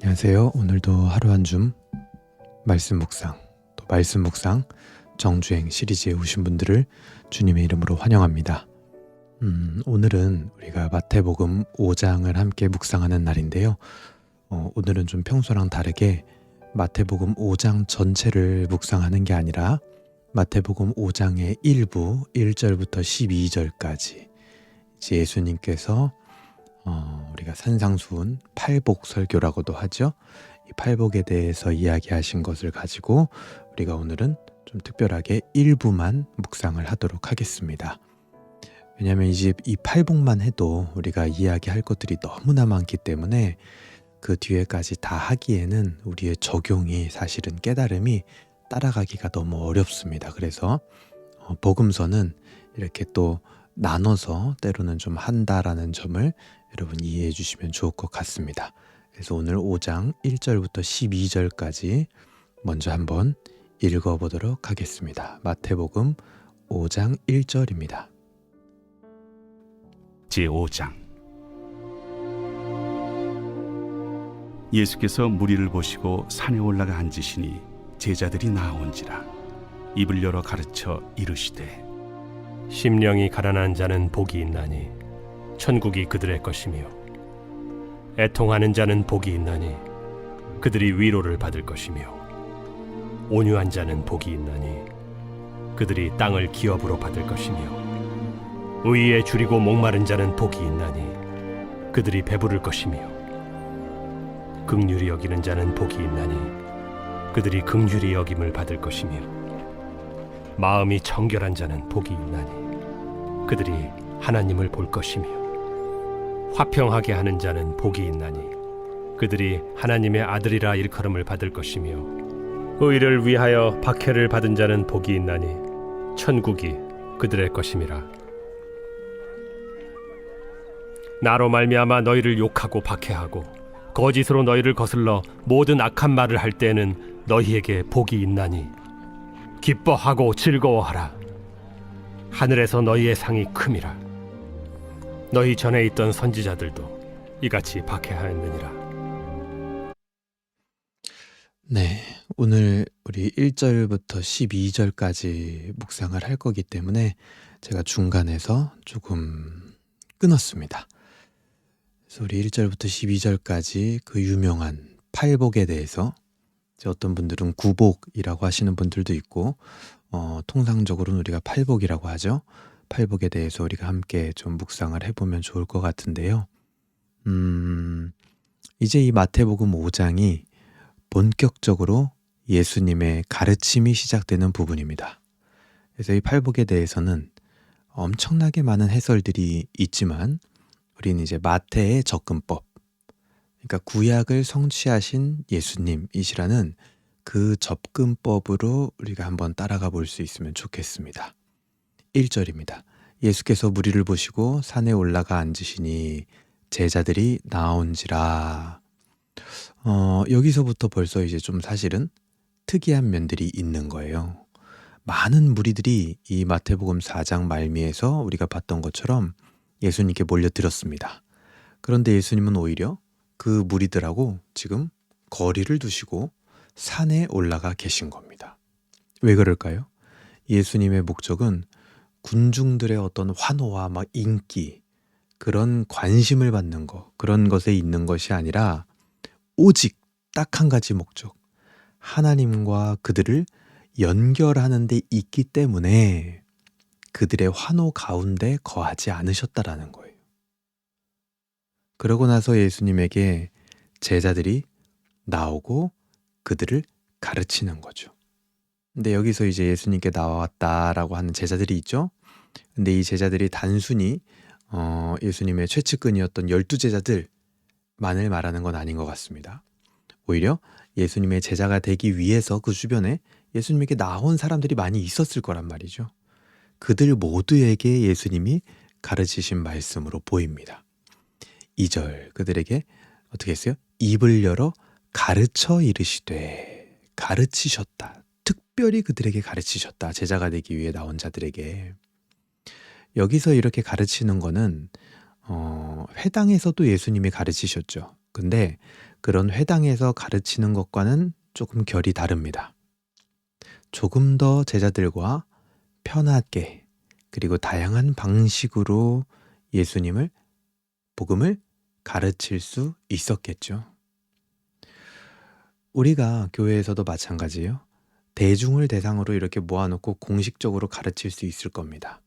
안녕하세요. 오늘도 하루 한 줌 말씀 묵상, 또 말씀 묵상 정주행 시리즈에 오신 분들을 주님의 이름으로 환영합니다. 오늘은 우리가 마태복음 5장을 함께 묵상하는 날인데요. 오늘은 좀 평소랑 다르게 마태복음 5장 전체를 묵상하는 게 아니라 마태복음 5장의 일부 1절부터 12절까지 예수님께서 우리가 산상수훈 팔복 설교라고도 하죠. 이 팔복에 대해서 이야기하신 것을 가지고 우리가 오늘은 좀 특별하게 일부만 묵상을 하도록 하겠습니다. 왜냐하면 이제 이 팔복만 해도 우리가 이야기할 것들이 너무나 많기 때문에 그 뒤에까지 다 하기에는 우리의 적용이 사실은 깨달음이 따라가기가 너무 어렵습니다. 그래서 복음서는 이렇게 또 나눠서 때로는 좀 한다라는 점을 여러분 이해해 주시면 좋을 것 같습니다. 그래서 오늘 5장 1절부터 12절까지 먼저 한번 읽어보도록 하겠습니다. 마태복음 5장 1절입니다. 제5장 예수께서 무리를 보시고 산에 올라가 앉으시니 제자들이 나온지라 입을 열어 가르쳐 이르시되 심령이 가난한 자는 복이 있나니 천국이 그들의 것이며 애통하는 자는 복이 있나니 그들이 위로를 받을 것이며 온유한 자는 복이 있나니 그들이 땅을 기업으로 받을 것이며 의에 줄이고 목마른 자는 복이 있나니 그들이 배부를 것이며 긍휼히 여기는 자는 복이 있나니 그들이 긍휼히 여김을 받을 것이며 마음이 청결한 자는 복이 있나니 그들이 하나님을 볼 것이며 화평하게 하는 자는 복이 있나니 그들이 하나님의 아들이라 일컬음을 받을 것이며 의를 위하여 박해를 받은 자는 복이 있나니 천국이 그들의 것임이라. 나로 말미암아 너희를 욕하고 박해하고 거짓으로 너희를 거슬러 모든 악한 말을 할 때에는 너희에게 복이 있나니 기뻐하고 즐거워하라. 하늘에서 너희의 상이 큼이라. 너희 전에 있던 선지자들도 이같이 박해하였느니라. 네, 오늘 우리 1절부터 12절까지 묵상을 할 거기 때문에 제가 중간에서 조금 끊었습니다. 그래서 우리 1절부터 12절까지 그 유명한 팔복에 대해서 어떤 분들은 구복이라고 하시는 분들도 있고 통상적으로는 우리가 팔복이라고 하죠. 팔복에 대해서 우리가 함께 좀 묵상을 해보면 좋을 것 같은데요. 이제 이 마태복음 5장이 본격적으로 예수님의 가르침이 시작되는 부분입니다. 그래서 이 팔복에 대해서는 엄청나게 많은 해설들이 있지만 우리는 이제 마태의 접근법, 그러니까 구약을 성취하신 예수님이시라는 그 접근법으로 우리가 한번 따라가 볼 수 있으면 좋겠습니다. 1절입니다. 예수께서 무리를 보시고 산에 올라가 앉으시니 제자들이 나온지라. 여기서부터 벌써 이제 좀 사실은 특이한 면들이 있는 거예요. 많은 무리들이 이 마태복음 4장 말미에서 우리가 봤던 것처럼 예수님께 몰려들었습니다. 그런데 예수님은 오히려 그 무리들하고 지금 거리를 두시고 산에 올라가 계신 겁니다. 왜 그럴까요? 예수님의 목적은 군중들의 어떤 환호와 막 인기, 그런 관심을 받는 것, 그런 것에 있는 것이 아니라 오직 딱 한 가지 목적, 하나님과 그들을 연결하는 데 있기 때문에 그들의 환호 가운데 거하지 않으셨다라는 거예요. 그러고 나서 예수님에게 제자들이 나오고 그들을 가르치는 거죠. 근데 여기서 이제 예수님께 나왔다라고 하는 제자들이 있죠. 근데 이 제자들이 단순히 예수님의 최측근이었던 12제자들만을 말하는 건 아닌 것 같습니다. 오히려 예수님의 제자가 되기 위해서 그 주변에 예수님에게 나온 사람들이 많이 있었을 거란 말이죠. 그들 모두에게 예수님이 가르치신 말씀으로 보입니다. 2절 그들에게 어떻게 했어요? 입을 열어 가르쳐 이르시되, 가르치셨다. 특별히 그들에게 가르치셨다. 제자가 되기 위해 나온 자들에게. 여기서 이렇게 가르치는 거는 회당에서도 예수님이 가르치셨죠. 근데 그런 회당에서 가르치는 것과는 조금 결이 다릅니다. 조금 더 제자들과 편하게 그리고 다양한 방식으로 예수님을 복음을 가르칠 수 있었겠죠. 우리가 교회에서도 마찬가지예요. 대중을 대상으로 이렇게 모아놓고 공식적으로 가르칠 수 있을 겁니다.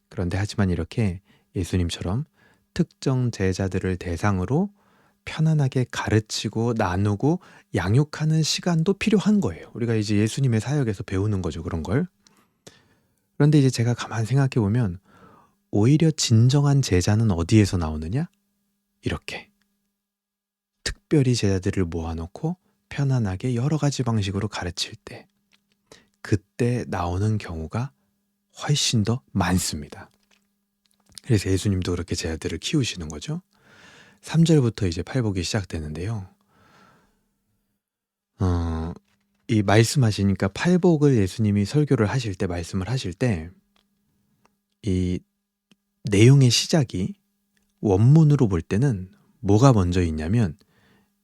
그런데 하지만 이렇게 예수님처럼 특정 제자들을 대상으로 편안하게 가르치고 나누고 양육하는 시간도 필요한 거예요. 우리가 이제 예수님의 사역에서 배우는 거죠, 그런 걸. 그런데 이제 제가 가만 생각해 보면 오히려 진정한 제자는 어디에서 나오느냐? 이렇게 특별히 제자들을 모아놓고 편안하게 여러 가지 방식으로 가르칠 때, 그때 나오는 경우가 훨씬 더 많습니다. 그래서 예수님도 그렇게 제자들을 키우시는 거죠. 3절부터 이제 팔복이 시작되는데요. 이 말씀하시니까 팔복을 예수님이 설교를 하실 때, 말씀을 하실 때, 이 내용의 시작이 원문으로 볼 때는 뭐가 먼저 있냐면,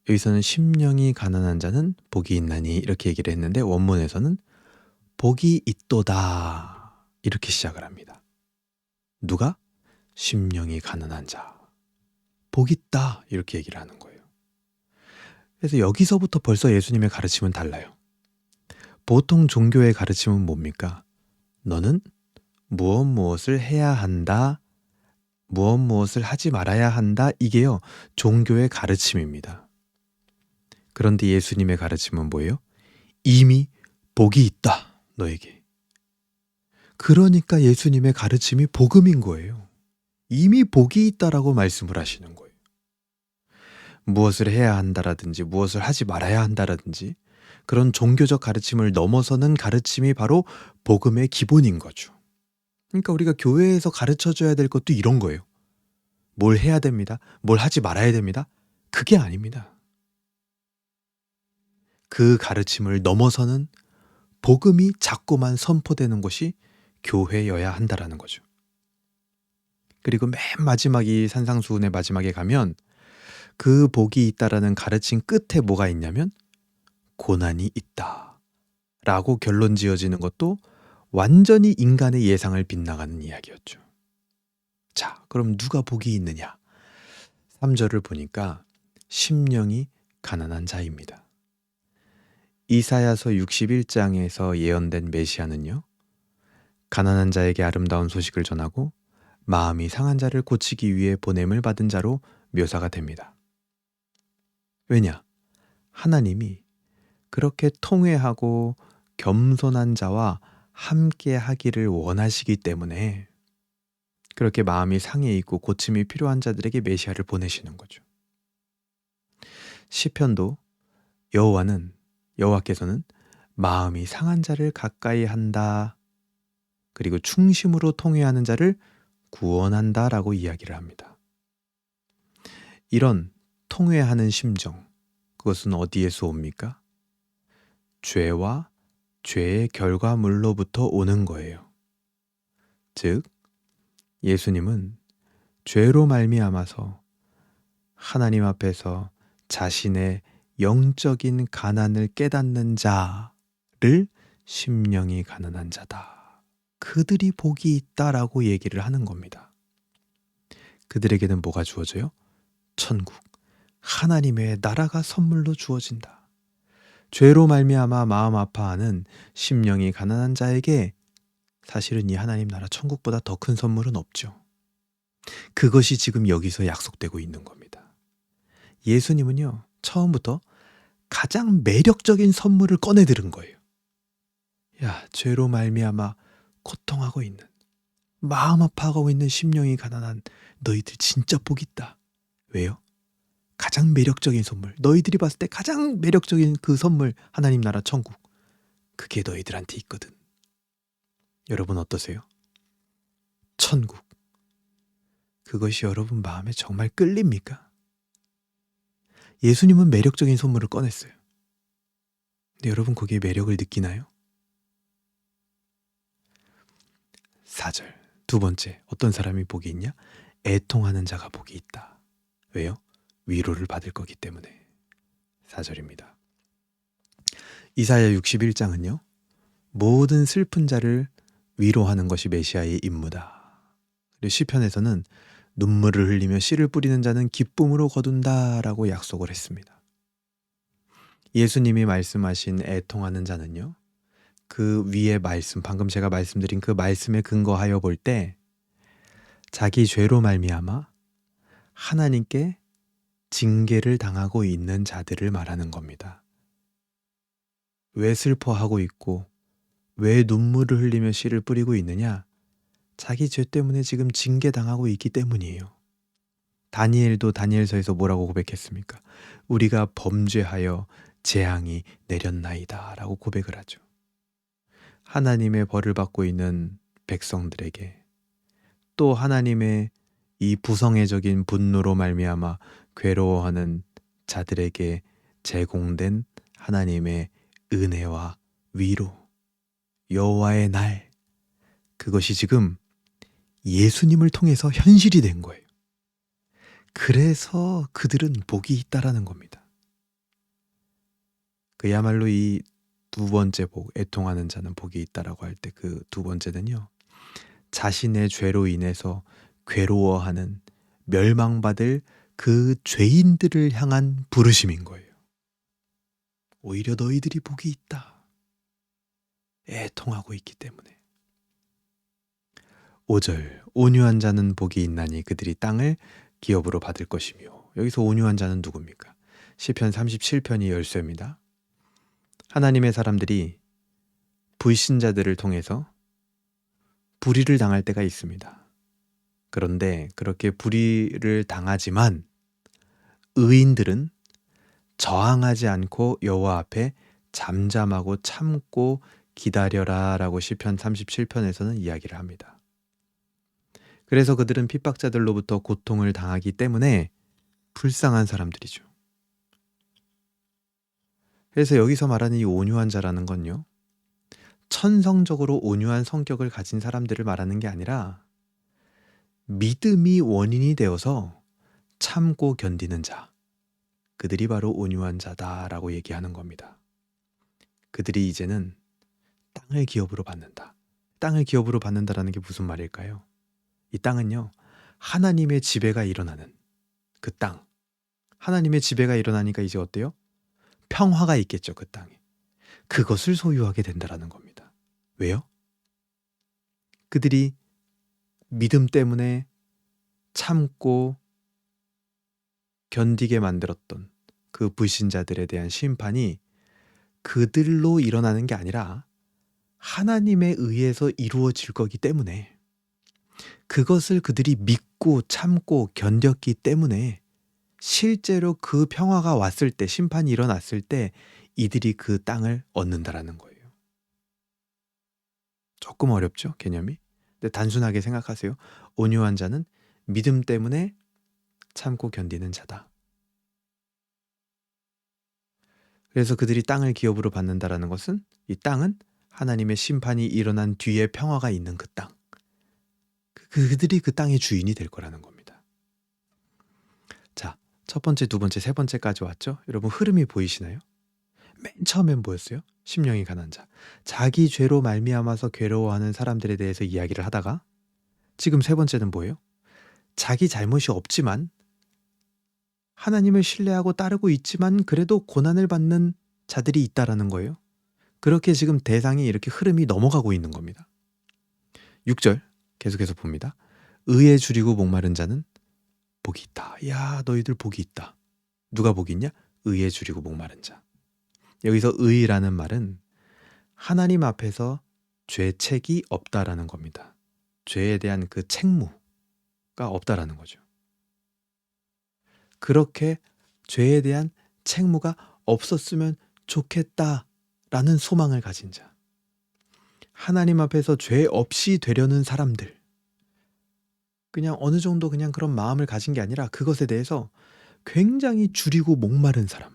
여기서는 심령이 가난한 자는 복이 있나니 이렇게 얘기를 했는데, 원문에서는 복이 있도다 이렇게 시작을 합니다. 누가? 심령이 가난한 자. 복 있다 이렇게 얘기를 하는 거예요. 그래서 여기서부터 벌써 예수님의 가르침은 달라요. 보통 종교의 가르침은 뭡니까? 너는 무엇을 해야 한다, 무엇을 하지 말아야 한다, 이게요 종교의 가르침입니다. 그런데 예수님의 가르침은 뭐예요? 이미 복이 있다 너에게. 그러니까 예수님의 가르침이 복음인 거예요. 이미 복이 있다라고 말씀을 하시는 거예요. 무엇을 해야 한다라든지 무엇을 하지 말아야 한다라든지 그런 종교적 가르침을 넘어서는 가르침이 바로 복음의 기본인 거죠. 그러니까 우리가 교회에서 가르쳐줘야 될 것도 이런 거예요. 뭘 해야 됩니다. 뭘 하지 말아야 됩니다. 그게 아닙니다. 그 가르침을 넘어서는 복음이 자꾸만 선포되는 것이 교회여야 한다라는 거죠. 그리고 맨 마지막 이 산상수훈의 마지막에 가면 그 복이 있다라는 가르침 끝에 뭐가 있냐면 고난이 있다 라고 결론 지어지는 것도 완전히 인간의 예상을 빗나가는 이야기였죠. 자, 그럼 누가 복이 있느냐? 3절을 보니까 심령이 가난한 자입니다. 이사야서 61장에서 예언된 메시아는요, 가난한 자에게 아름다운 소식을 전하고 마음이 상한 자를 고치기 위해 보냄을 받은 자로 묘사가 됩니다. 왜냐? 하나님이 그렇게 통회하고 겸손한 자와 함께 하기를 원하시기 때문에 그렇게 마음이 상해 있고 고침이 필요한 자들에게 메시아를 보내시는 거죠. 시편도 여호와께서는 마음이 상한 자를 가까이 한다, 그리고 충심으로 통회하는 자를 구원한다라고 이야기를 합니다. 이런 통회하는 심정, 그것은 어디에서 옵니까? 죄와 죄의 결과물로부터 오는 거예요. 즉, 예수님은 죄로 말미암아서 하나님 앞에서 자신의 영적인 가난을 깨닫는 자를 심령이 가난한 자다, 그들이 복이 있다라고 얘기를 하는 겁니다. 그들에게는 뭐가 주어져요? 천국, 하나님의 나라가 선물로 주어진다. 죄로 말미암아 마음 아파하는 심령이 가난한 자에게 사실은 이 하나님 나라 천국보다 더 큰 선물은 없죠. 그것이 지금 여기서 약속되고 있는 겁니다. 예수님은요, 처음부터 가장 매력적인 선물을 꺼내들은 거예요. 야, 죄로 말미암아 고통하고 있는, 마음 아파하고 있는 심령이 가난한 너희들 진짜 복 있다. 왜요? 가장 매력적인 선물, 너희들이 봤을 때 가장 매력적인 그 선물, 하나님 나라 천국, 그게 너희들한테 있거든. 여러분 어떠세요? 천국, 그것이 여러분 마음에 정말 끌립니까? 예수님은 매력적인 선물을 꺼냈어요. 근데 여러분 거기에 매력을 느끼나요? 4절, 두 번째, 어떤 사람이 복이 있냐? 애통하는 자가 복이 있다. 왜요? 위로를 받을 거기 때문에. 4절입니다. 이사야 61장은요. 모든 슬픈 자를 위로하는 것이 메시아의 임무다. 그리고 시편에서는 눈물을 흘리며 씨를 뿌리는 자는 기쁨으로 거둔다라고 약속을 했습니다. 예수님이 말씀하신 애통하는 자는요. 그 위의 말씀, 방금 제가 말씀드린 그 말씀에 근거하여 볼 때 자기 죄로 말미암아 하나님께 징계를 당하고 있는 자들을 말하는 겁니다. 왜 슬퍼하고 있고 왜 눈물을 흘리며 씨를 뿌리고 있느냐? 자기 죄 때문에 지금 징계당하고 있기 때문이에요. 다니엘도 다니엘서에서 뭐라고 고백했습니까? 우리가 범죄하여 재앙이 내렸나이다 라고 고백을 하죠. 하나님의 벌을 받고 있는 백성들에게 또 하나님의 이 부성애적인 분노로 말미암아 괴로워하는 자들에게 제공된 하나님의 은혜와 위로, 여호와의 날, 그것이 지금 예수님을 통해서 현실이 된 거예요. 그래서 그들은 복이 있다라는 겁니다. 그야말로 이 두 번째 복, 애통하는 자는 복이 있다라고 할 때 그 두 번째는요. 자신의 죄로 인해서 괴로워하는 멸망받을 그 죄인들을 향한 부르심인 거예요. 오히려 너희들이 복이 있다. 애통하고 있기 때문에. 5절 온유한 자는 복이 있나니 그들이 땅을 기업으로 받을 것이며. 여기서 온유한 자는 누굽니까? 시편 37편이 열쇠입니다. 하나님의 사람들이 불신자들을 통해서 불의를 당할 때가 있습니다. 그런데 그렇게 불의를 당하지만 의인들은 저항하지 않고 여호와 앞에 잠잠하고 참고 기다려라 라고 시편 37편에서는 이야기를 합니다. 그래서 그들은 핍박자들로부터 고통을 당하기 때문에 불쌍한 사람들이죠. 그래서 여기서 말하는 이 온유한 자라는 건요. 천성적으로 온유한 성격을 가진 사람들을 말하는 게 아니라 믿음이 원인이 되어서 참고 견디는 자. 그들이 바로 온유한 자다라고 얘기하는 겁니다. 그들이 이제는 땅을 기업으로 받는다. 땅을 기업으로 받는다라는 게 무슨 말일까요? 이 땅은요. 하나님의 지배가 일어나는 그 땅. 하나님의 지배가 일어나니까 이제 어때요? 평화가 있겠죠. 그 땅에. 그것을 소유하게 된다라는 겁니다. 왜요? 그들이 믿음 때문에 참고 견디게 만들었던 그 불신자들에 대한 심판이 그들로 일어나는 게 아니라 하나님에 의해서 이루어질 거기 때문에 그것을 그들이 믿고 참고 견뎠기 때문에 실제로 그 평화가 왔을 때, 심판이 일어났을 때 이들이 그 땅을 얻는다라는 거예요. 조금 어렵죠, 개념이? 근데 단순하게 생각하세요. 온유한 자는 믿음 때문에 참고 견디는 자다. 그래서 그들이 땅을 기업으로 받는다라는 것은 이 땅은 하나님의 심판이 일어난 뒤에 평화가 있는 그 땅. 그들이 그 땅의 주인이 될 거라는 겁니다. 자, 첫 번째, 두 번째, 세 번째까지 왔죠? 여러분 흐름이 보이시나요? 맨 처음엔 뭐였어요? 심령이 가난 자. 자기 죄로 말미암아서 괴로워하는 사람들에 대해서 이야기를 하다가 지금 세 번째는 뭐예요? 자기 잘못이 없지만 하나님을 신뢰하고 따르고 있지만 그래도 고난을 받는 자들이 있다라는 거예요. 그렇게 지금 대상이 이렇게 흐름이 넘어가고 있는 겁니다. 6절 계속해서 봅니다. 의에 줄이고 목마른 자는 복이 있다. 야, 너희들 복이 있다. 누가 복이 있냐? 의에 줄이고 목마른 자. 여기서 의라는 말은 하나님 앞에서 죄책이 없다라는 겁니다. 죄에 대한 그 책무가 없다라는 거죠. 그렇게 죄에 대한 책무가 없었으면 좋겠다라는 소망을 가진 자. 하나님 앞에서 죄 없이 되려는 사람들. 그냥 어느 정도 그냥 그런 마음을 가진 게 아니라 그것에 대해서 굉장히 줄이고 목마른 사람.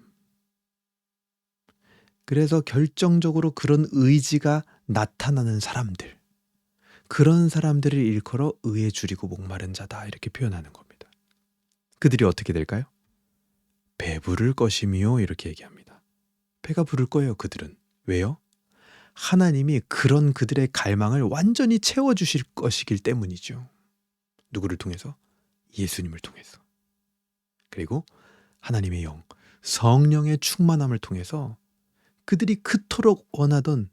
그래서 결정적으로 그런 의지가 나타나는 사람들. 그런 사람들을 일컬어 의에 줄이고 목마른 자다 이렇게 표현하는 겁니다. 그들이 어떻게 될까요? 배부를 것이미요 이렇게 얘기합니다. 배가 부를 거예요 그들은. 왜요? 하나님이 그런 그들의 갈망을 완전히 채워주실 것이기 때문이죠. 누구를 통해서? 예수님을 통해서. 그리고 하나님의 영, 성령의 충만함을 통해서 그들이 그토록 원하던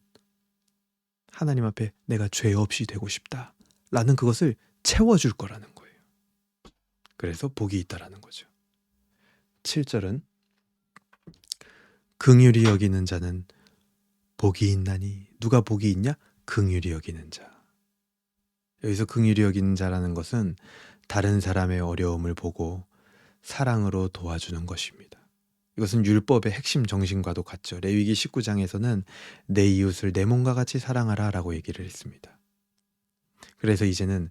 하나님 앞에 내가 죄 없이 되고 싶다 라는 그것을 채워줄 거라는 거예요. 그래서 복이 있다라는 거죠. 7절은 긍휼히 여기는 자는 복이 있나니. 누가 복이 있냐? 긍휼히 여기는 자. 여기서 긍휼히 여기는 자라는 것은 다른 사람의 어려움을 보고 사랑으로 도와주는 것입니다. 이것은 율법의 핵심 정신과도 같죠. 레위기 19장에서는 내 이웃을 내 몸과 같이 사랑하라 라고 얘기를 했습니다. 그래서 이제는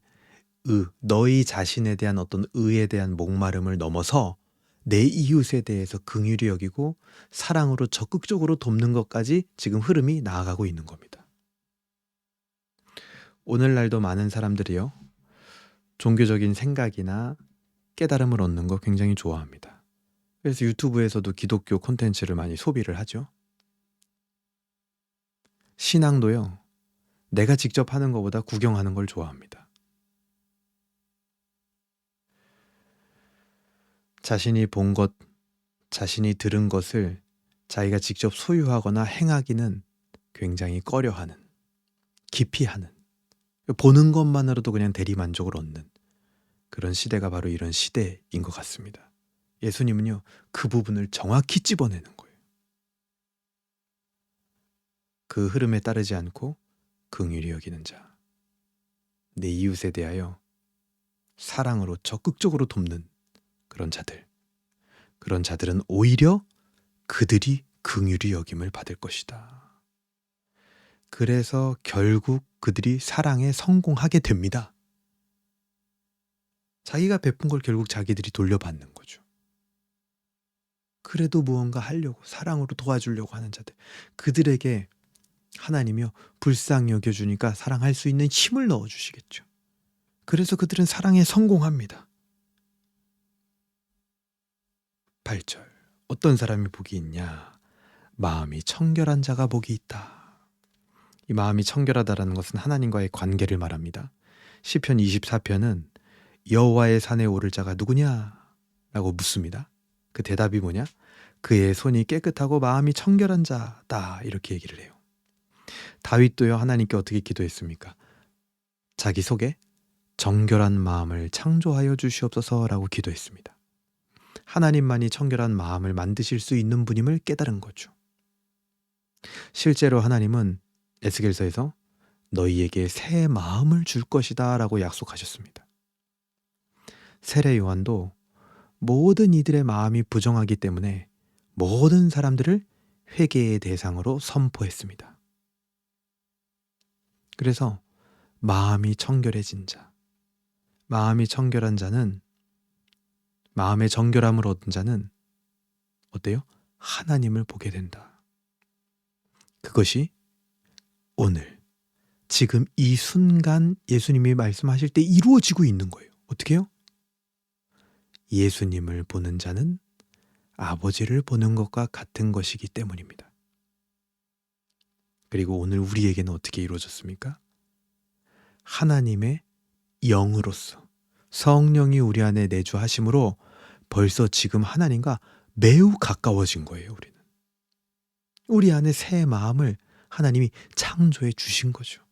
너희 자신에 대한 어떤 의에 대한 목마름을 넘어서 내 이웃에 대해서 긍휼히 여기고 사랑으로 적극적으로 돕는 것까지 지금 흐름이 나아가고 있는 겁니다. 오늘날도 많은 사람들이요, 종교적인 생각이나 깨달음을 얻는 거 굉장히 좋아합니다. 그래서 유튜브에서도 기독교 콘텐츠를 많이 소비를 하죠. 신앙도요, 내가 직접 하는 것보다 구경하는 걸 좋아합니다. 자신이 본 것, 자신이 들은 것을 자기가 직접 소유하거나 행하기는 굉장히 꺼려하는, 기피하는, 보는 것만으로도 그냥 대리만족을 얻는 그런 시대가 바로 이런 시대인 것 같습니다. 예수님은요, 그 부분을 정확히 찝어내는 거예요. 그 흐름에 따르지 않고 긍휼히 여기는 자, 내 이웃에 대하여 사랑으로 적극적으로 돕는 그런 자들, 그런 자들은 오히려 그들이 긍휼히 여김을 받을 것이다. 그래서 결국 그들이 사랑에 성공하게 됩니다. 자기가 베푼 걸 결국 자기들이 돌려받는 거죠. 그래도 무언가 하려고, 사랑으로 도와주려고 하는 자들, 그들에게 하나님이요, 불쌍히 여겨주니까 사랑할 수 있는 힘을 넣어주시겠죠. 그래서 그들은 사랑에 성공합니다. 8절, 어떤 사람이 복이 있냐? 마음이 청결한 자가 복이 있다. 이 마음이 청결하다라는 것은 하나님과의 관계를 말합니다. 시편 24편은 여호와의 산에 오를 자가 누구냐? 라고 묻습니다. 그 대답이 뭐냐? 그의 손이 깨끗하고 마음이 청결한 자다, 이렇게 얘기를 해요. 다윗도요, 하나님께 어떻게 기도했습니까? 자기 속에 정결한 마음을 창조하여 주시옵소서라고 기도했습니다. 하나님만이 청결한 마음을 만드실 수 있는 분임을 깨달은 거죠. 실제로 하나님은 에스겔서에서 너희에게 새 마음을 줄 것이다 라고 약속하셨습니다. 세례 요한도 모든 이들의 마음이 부정하기 때문에 모든 사람들을 회개의 대상으로 선포했습니다. 그래서 마음이 청결해진 자, 마음이 청결한 자는, 마음의 정결함을 얻은 자는 어때요? 하나님을 보게 된다. 그것이 오늘, 지금 이 순간 예수님이 말씀하실 때 이루어지고 있는 거예요. 어떻게 해요? 예수님을 보는 자는 아버지를 보는 것과 같은 것이기 때문입니다. 그리고 오늘 우리에게는 어떻게 이루어졌습니까? 하나님의 영으로서 성령이 우리 안에 내주하심으로 벌써 지금 하나님과 매우 가까워진 거예요. 우리는 우리 안에 새 마음을 하나님이 창조해 주신 거죠.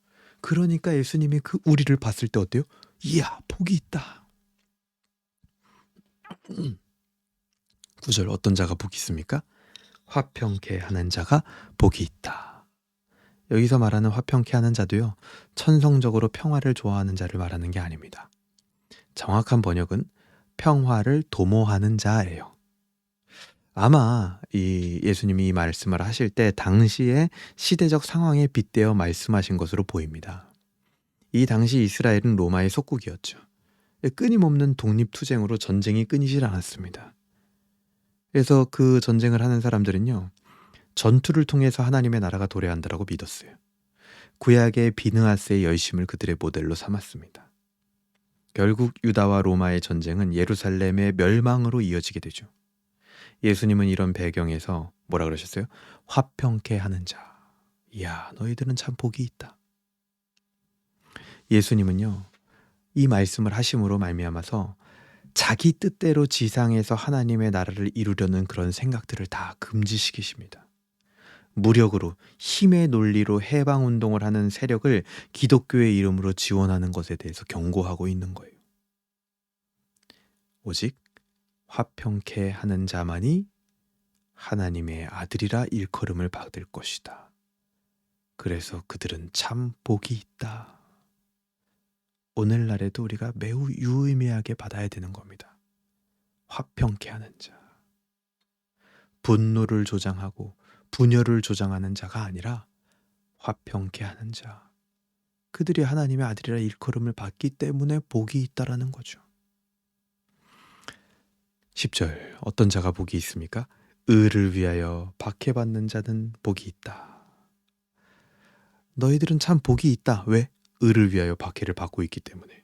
그러니까 예수님이 그 우리를 봤을 때 어때요? 이야, 복이 있다. 9절, 어떤 자가 복이 있습니까? 화평케 하는 자가 복이 있다. 여기서 말하는 화평케 하는 자도요, 천성적으로 평화를 좋아하는 자를 말하는 게 아닙니다. 정확한 번역은 평화를 도모하는 자예요. 아마 이 예수님이 이 말씀을 하실 때 당시의 시대적 상황에 빗대어 말씀하신 것으로 보입니다. 이 당시 이스라엘은 로마의 속국이었죠. 끊임없는 독립투쟁으로 전쟁이 끊이질 않았습니다. 그래서 그 전쟁을 하는 사람들은요, 전투를 통해서 하나님의 나라가 도래한다라고 믿었어요. 구약의 비느하스의 열심을 그들의 모델로 삼았습니다. 결국 유다와 로마의 전쟁은 예루살렘의 멸망으로 이어지게 되죠. 예수님은 이런 배경에서 뭐라 그러셨어요? 화평케 하는 자. 이야, 너희들은 참 복이 있다. 예수님은요, 이 말씀을 하심으로 말미암아서 자기 뜻대로 지상에서 하나님의 나라를 이루려는 그런 생각들을 다 금지시키십니다. 무력으로, 힘의 논리로 해방운동을 하는 세력을 기독교의 이름으로 지원하는 것에 대해서 경고하고 있는 거예요. 오직 화평케 하는 자만이 하나님의 아들이라 일컬음을 받을 것이다. 그래서 그들은 참 복이 있다. 오늘날에도 우리가 매우 유의미하게 받아야 되는 겁니다. 화평케 하는 자. 분노를 조장하고 분열을 조장하는 자가 아니라 화평케 하는 자. 그들이 하나님의 아들이라 일컬음을 받기 때문에 복이 있다라는 거죠. 10절, 어떤 자가 복이 있습니까? 의를 위하여 박해받는 자는 복이 있다. 너희들은 참 복이 있다. 왜? 의를 위하여 박해를 받고 있기 때문에.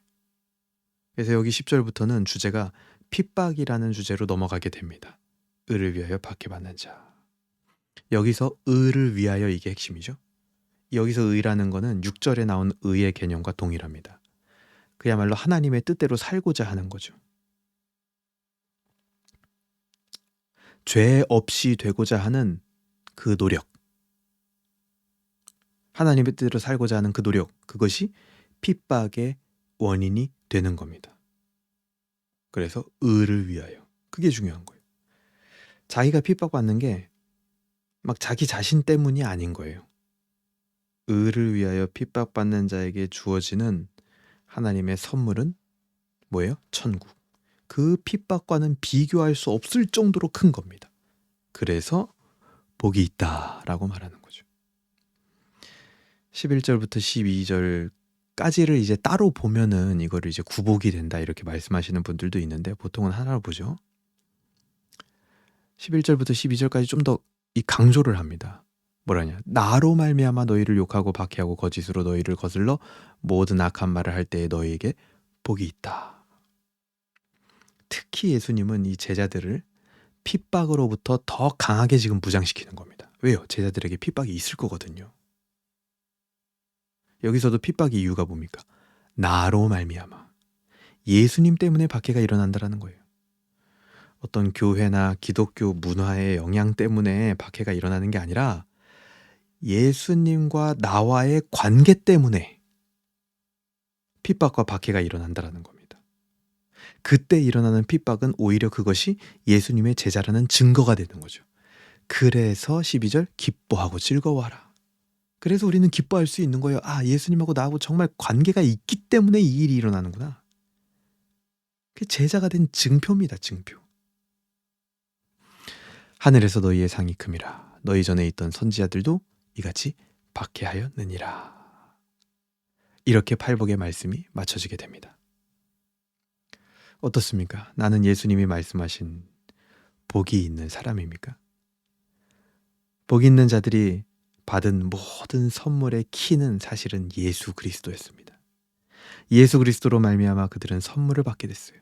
그래서 여기 10절부터는 주제가 핍박이라는 주제로 넘어가게 됩니다. 의를 위하여 박해받는 자. 여기서 의를 위하여, 이게 핵심이죠. 여기서 의라는 거는 6절에 나온 의의 개념과 동일합니다. 그야말로 하나님의 뜻대로 살고자 하는 거죠. 죄 없이 되고자 하는 그 노력, 하나님의 뜻대로 살고자 하는 그 노력, 그것이 핍박의 원인이 되는 겁니다. 그래서 의를 위하여, 그게 중요한 거예요. 자기가 핍박받는 게 막 자기 자신 때문이 아닌 거예요. 의를 위하여 핍박받는 자에게 주어지는 하나님의 선물은 뭐예요? 천국. 그 핍박과는 비교할 수 없을 정도로 큰 겁니다. 그래서 복이 있다라고 말하는 거죠. 11절부터 12절까지를 이제 따로 보면은 이거를 이제 구복이 된다 이렇게 말씀하시는 분들도 있는데, 보통은 하나로 보죠. 11절부터 12절까지 좀 더 이 강조를 합니다. 뭐라냐? 나로 말미암아 너희를 욕하고 박해하고 거짓으로 너희를 거슬러 모든 악한 말을 할 때에 너희에게 복이 있다. 특히 예수님은 이 제자들을 핍박으로부터 더 강하게 지금 무장시키는 겁니다. 왜요? 제자들에게 핍박이 있을 거거든요. 여기서도 핍박의 이유가 뭡니까? 나로 말미암아. 예수님 때문에 박해가 일어난다라는 거예요. 어떤 교회나 기독교 문화의 영향 때문에 박해가 일어나는 게 아니라 예수님과 나와의 관계 때문에 핍박과 박해가 일어난다라는 겁니다. 그때 일어나는 핍박은 오히려 그것이 예수님의 제자라는 증거가 되는 거죠. 그래서 12절, 기뻐하고 즐거워하라. 그래서 우리는 기뻐할 수 있는 거예요. 아, 예수님하고 나하고 정말 관계가 있기 때문에 이 일이 일어나는구나. 그게 제자가 된 증표입니다. 증표. 하늘에서 너희의 상이 큼이라. 너희 전에 있던 선지자들도 이같이 박해하였느니라. 이렇게 팔복의 말씀이 맞춰지게 됩니다. 어떻습니까? 나는 예수님이 말씀하신 복이 있는 사람입니까? 복이 있는 자들이 받은 모든 선물의 키는 사실은 예수 그리스도였습니다. 예수 그리스도로 말미암아 그들은 선물을 받게 됐어요.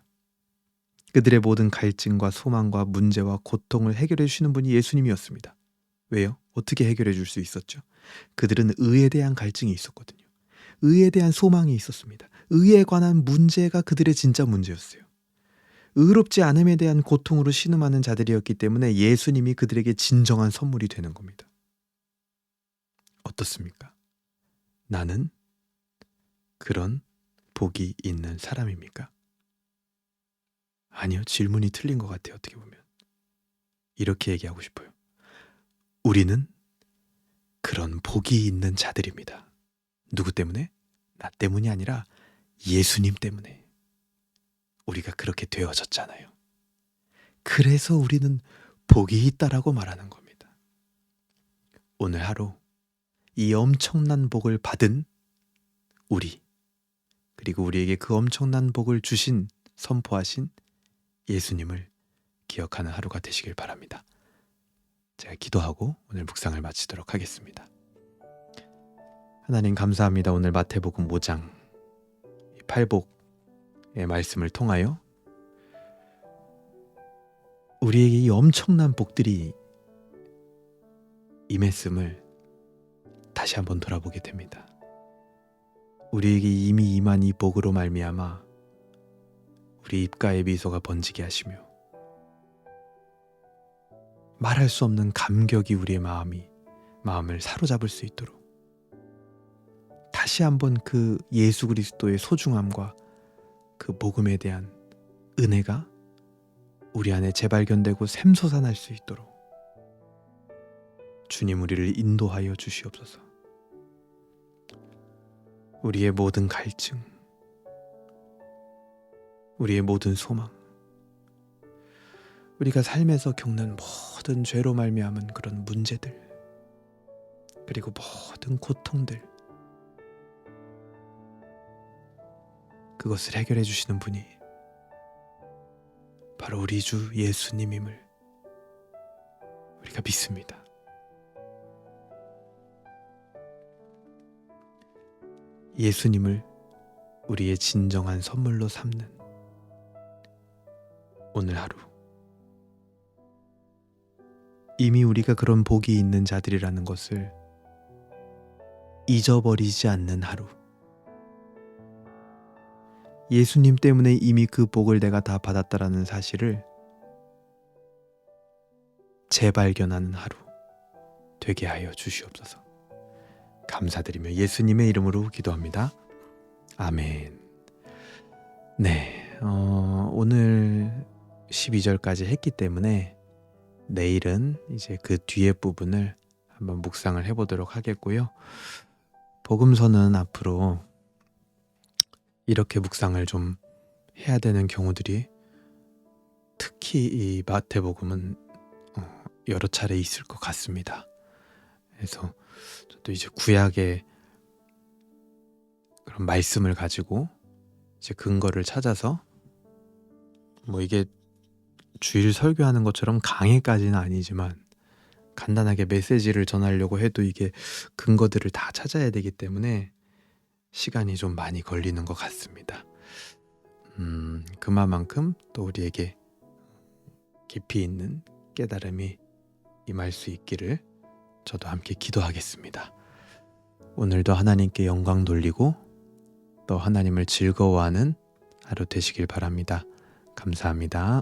그들의 모든 갈증과 소망과 문제와 고통을 해결해 주시는 분이 예수님이었습니다. 왜요? 어떻게 해결해 줄 수 있었죠? 그들은 의에 대한 갈증이 있었거든요. 의에 대한 소망이 있었습니다. 의에 관한 문제가 그들의 진짜 문제였어요. 의롭지 않음에 대한 고통으로 신음하는 자들이었기 때문에 예수님이 그들에게 진정한 선물이 되는 겁니다. 어떻습니까? 나는 그런 복이 있는 사람입니까? 아니요, 질문이 틀린 것 같아요. 어떻게 보면 이렇게 얘기하고 싶어요. 우리는 그런 복이 있는 자들입니다. 누구 때문에? 나 때문이 아니라 예수님 때문에 우리가 그렇게 되어졌잖아요. 그래서 우리는 복이 있다라고 말하는 겁니다. 오늘 하루 이 엄청난 복을 받은 우리, 그리고 우리에게 그 엄청난 복을 주신, 선포하신 예수님을 기억하는 하루가 되시길 바랍니다. 제가 기도하고 오늘 묵상을 마치도록 하겠습니다. 하나님 감사합니다. 오늘 마태복음 5장 팔복의 말씀을 통하여 우리에게 이 엄청난 복들이 임했음을 다시 한번 돌아보게 됩니다. 우리에게 이미 임한 이 복으로 말미암아 우리 입가에 미소가 번지게 하시며 말할 수 없는 감격이 우리의 마음을 사로잡을 수 있도록 다시 한번 그 예수 그리스도의 소중함과 그 복음에 대한 은혜가 우리 안에 재발견되고 샘솟아날 수 있도록 주님 우리를 인도하여 주시옵소서. 우리의 모든 갈증, 우리의 모든 소망, 우리가 삶에서 겪는 모든 죄로 말미암은 그런 문제들, 그리고 모든 고통들, 그것을 해결해 주시는 분이 바로 우리 주 예수님임을 우리가 믿습니다. 예수님을 우리의 진정한 선물로 삼는 오늘 하루, 이미 우리가 그런 복이 있는 자들이라는 것을 잊어버리지 않는 하루, 예수님 때문에 이미 그 복을 내가 다 받았다라는 사실을 재발견하는 하루 되게 하여 주시옵소서. 감사드리며 예수님의 이름으로 기도합니다. 아멘. 네, 오늘 12절까지 했기 때문에 내일은 이제 그 뒤에 부분을 한번 묵상을 해보도록 하겠고요. 복음서는 앞으로 이렇게 묵상을 좀 해야 되는 경우들이 특히 이 마태복음은 여러 차례 있을 것 같습니다. 그래서 저도 이제 구약의 그런 말씀을 가지고 이제 근거를 찾아서 뭐 이게 주일 설교하는 것처럼 강해까지는 아니지만 간단하게 메시지를 전하려고 해도 이게 근거들을 다 찾아야 되기 때문에 시간이 좀 많이 걸리는 것 같습니다. 그만큼 또 우리에게 깊이 있는 깨달음이 임할 수 있기를 저도 함께 기도하겠습니다. 오늘도 하나님께 영광 돌리고 또 하나님을 즐거워하는 하루 되시길 바랍니다. 감사합니다.